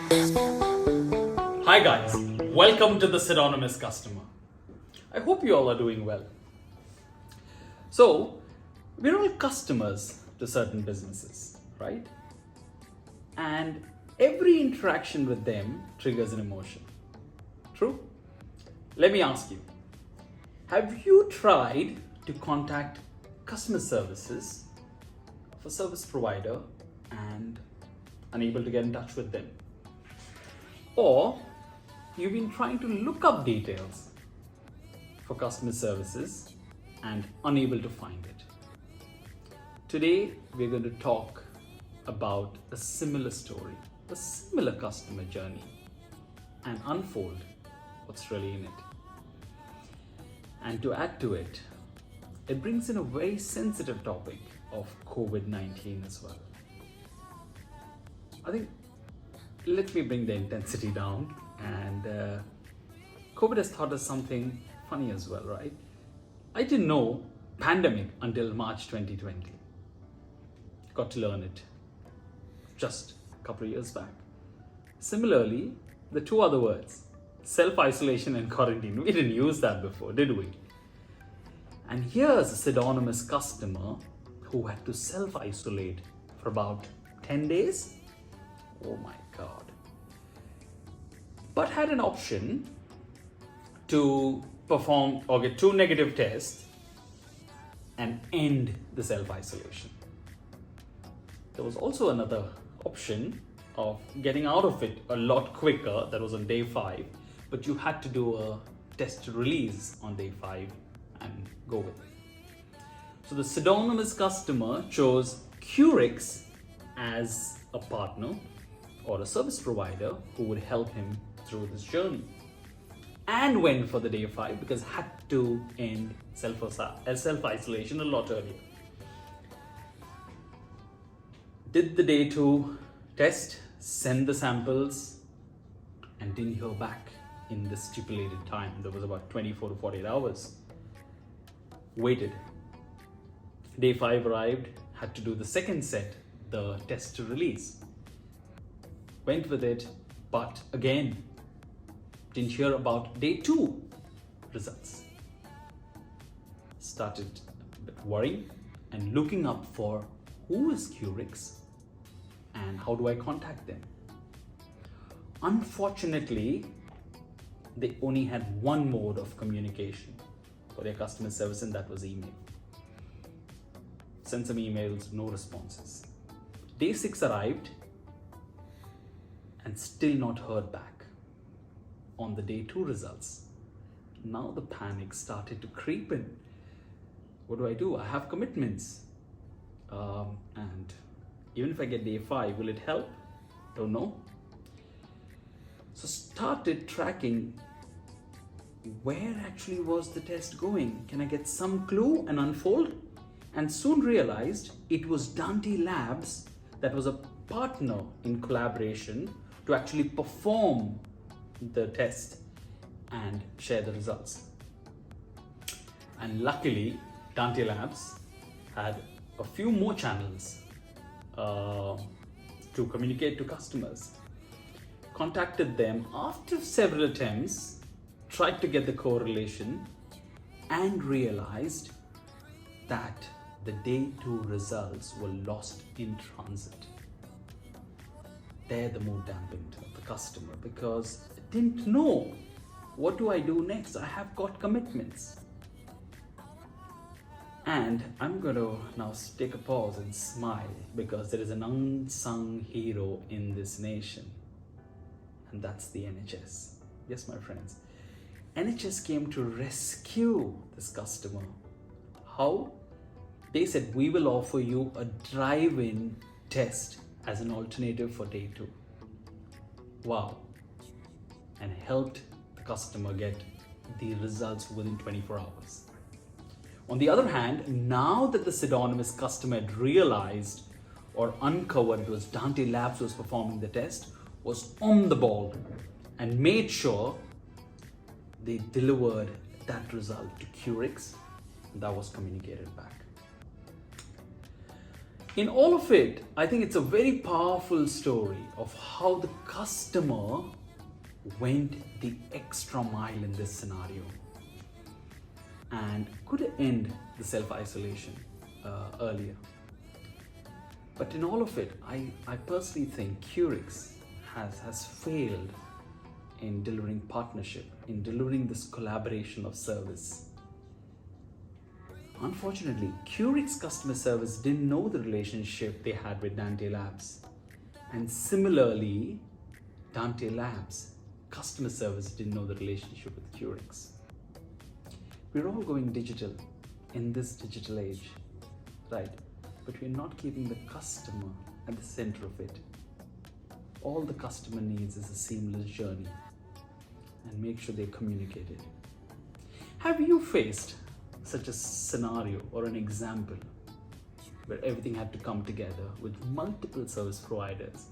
Hi guys, welcome to the Pseudonymous Customer. I hope you all are doing well. So, we're all customers to certain businesses, right? And every interaction with them triggers an emotion. True? Let me ask you, have you tried to contact customer services of a service provider and unable to get in touch with them? Or you've been trying to look up details for customer services and unable to find it. Today, we're going to talk about a similar story, a similar customer journey, and unfold what's really in it. And to add to it, it brings in a very sensitive topic of COVID-19 as well. I think, let me bring the intensity down. And COVID has taught us something funny as well, right? I didn't know pandemic until March 2020. Got to learn it just a couple of years back. Similarly, the two other words, self-isolation and quarantine, we didn't use that before, did we? And here's a pseudonymous customer who had to self-isolate for about 10 days. Oh my God. But had an option to perform or get 2 negative tests and end the self-isolation. There was also another option of getting out of it a lot quicker. That was on day 5, but you had to do a test release on day 5 and go with it. So the pseudonymous customer chose Curix as a partner or a service provider who would help him through this journey, and went for the day 5 because had to end self-isolation a lot earlier. Did the day 2 test, send the samples, and didn't hear back in the stipulated time. There was about 24 to 48 hours. Waited. Day 5 arrived, had to do the second set, the test to release. Went with it, but again, didn't hear about day 2 results. Started a bit worrying and looking up for who is Curix and how do I contact them. Unfortunately, they only had one mode of communication for their customer service, and that was email. Sent some emails, no responses. Day 6 arrived and still not heard back on the day 2 results. Now the panic started to creep in. What do? I have commitments. And even if I get day 5, will it help? Don't know. So started tracking where actually was the test going. Can I get some clue and unfold? And soon realized it was Dante Labs that was a partner in collaboration to actually perform the test and share the results. And luckily, Dante Labs had a few more channels to communicate to customers. Contacted them after several attempts, tried to get the correlation, and realized that the day 2 results were lost in transit. There the mood dampened of the customer because I didn't know what do I do next. I have got commitments. And I'm going to now take a pause and smile because there is an unsung hero in this nation, and that's the NHS. Yes, my friends. NHS came to rescue this customer. How? They said, we will offer you a drive-in test as an alternative for day 2. Wow. And helped the customer get the results within 24 hours. On the other hand, now that the pseudonymous customer had realized or uncovered it was Dante Labs was performing the test, was on the ball and made sure they delivered that result to Curix, and that was communicated back. In all of it, I think it's a very powerful story of how the customer went the extra mile in this scenario and could end the self-isolation earlier. But in all of it, I personally think Curix has failed in delivering partnership, in delivering this collaboration of service. Unfortunately, Curix customer service didn't know the relationship they had with Dante Labs. And similarly, Dante Labs customer service didn't know the relationship with Curix. We're all going digital in this digital age, right? But we're not keeping the customer at the center of it. All the customer needs is a seamless journey, and make sure they're communicated. Have you faced such a scenario or an example where everything had to come together with multiple service providers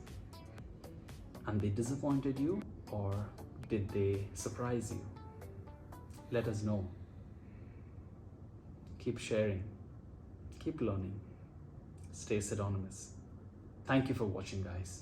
and they disappointed you, or did they surprise you? Let us know. Keep sharing, keep learning, stay pseudonymous. Thank you for watching, guys.